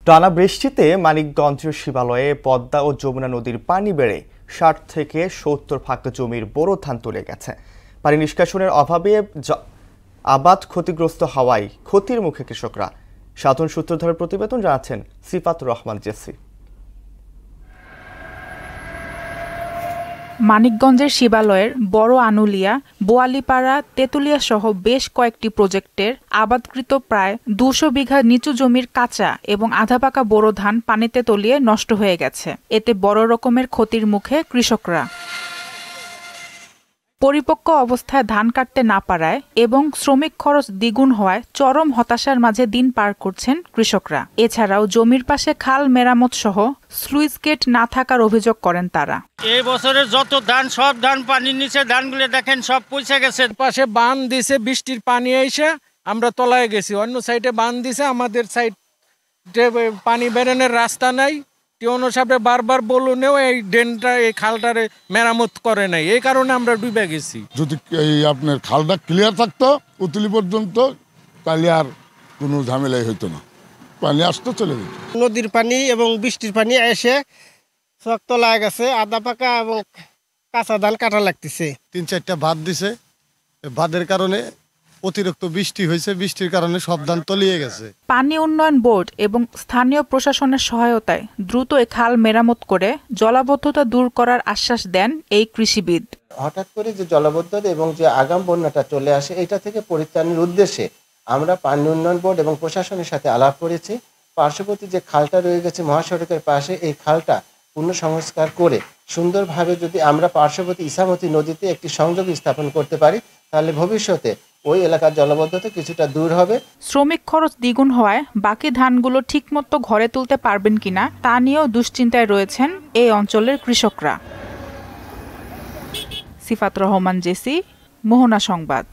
টানা বৃষ্টিতে মানিকগঞ্জ শিবালয়ে পদ্মা ও যমুনা নদীর পানি বেড়ে ৬০ থেকে ৭০ ভাগ জমির বোরো ধান তুলে গেছে। পানি নিষ্কাশনের অভাবে আবাদ ক্ষতিগ্রস্ত হওয়ায় ক্ষতির মুখে কৃষকরা। সাধন সূত্রধরের প্রতিবেদন জানাচ্ছেন সিফাতুর রহমান জেসি। মানিকগঞ্জের শিবালয়ের বড় আনুলিয়া, বোয়ালিপাড়া, তেতুলিয়া সহ বেশ কয়েকটি প্রজেক্টের আবাদকৃত প্রায় ২০০ বিঘা নিচু জমির কাঁচা এবং আধা পাকা বোরো ধান পানিতে তলিয়ে নষ্ট হয়ে গেছে। এতে বড় রকমের ক্ষতির মুখে কৃষকরা। পরিপক্ক অবস্থায় ধান কাটতে না পারায় এবং শ্রমিক খরচ দ্বিগুণ হওয়ায় চরম হতাশার মাঝে দিন পার করছেন কৃষকরা। এছাড়াও জমির পাশে খাল মেরামত সহ স্লুইস গেট না থাকার অভিযোগ করেন তারা। এই বছরের যত ধান সব ধান পানির নিচে, ধানগুলো দেখেন সব পচে গেছে। পাশে বাঁধ দিছে, বৃষ্টির পানি এসে আমরা তলায় গেছি। অন্য সাইডে বাঁধ দিছে, আমাদের সাইডে পানি বেরোনোর রাস্তা নাই। টিওনো সাহেব বারবার বলুনেও এই ড্রেনটা, এই খালটারে মেরামত করে নাই, এই কারণে আমরা ডুবে গেছি। যদি এই আপনার খালটা ক্লিয়ার থাকতো উতলি পর্যন্ত, তাহলে আর কোনো ঝামেলাই হইতো না, পানি আসতো চলে যেত। নদীর পানি এবং বৃষ্টির পানি এসে সব তলায় গেছে, আধা পাকা এবং কাঁচা ধান কাটা লাগতেছে। ৩-৪টা বাঁধ দিছে, বাঁধের কারণে অতিরিক্ত বৃষ্টি হয়েছে, বৃষ্টির কারণে সব ধান তলিয়ে গেছে। পানি উন্নয়ন বোর্ড এবং স্থানীয় প্রশাসনের সহায়তায় দ্রুত এই খাল মেরামত করে জলাবদ্ধতা দূর করার আশ্বাস দেন এই কৃষিবিদ। হঠাৎ করে যে জলাবদ্ধতা এবং যে আগাম বন্যাটা চলে আসে, এটা থেকে পরিত্রাণের উদ্দেশ্যে আমরা পানি উন্নয়ন বোর্ড এবং প্রশাসনের সাথে আলাপ করেছি। পার্শ্ববর্তী যে খালটা রয়ে গেছে মহাসড়কের পাশে, এই খালটা পুনঃসংস্কার করে সুন্দরভাবে যদি আমরা পার্শ্ববর্তী ইসামতি নদীতে একটি সংযোগ স্থাপন করতে পারি, তাহলে ভবিষ্যতে ওই এলাকার জলাবদ্ধতা কিছুটা দূর হবে। শ্রমিক খরচ দ্বিগুণ হওয়ায় বাকি ধানগুলো ঠিকমতো ঘরে তুলতে পারবেন কিনা তা নিয়েও দুশ্চিন্তায় রয়েছেন এই অঞ্চলের কৃষকরা। সিফাতুর রহমান জেসি, মোহনা সংবাদ।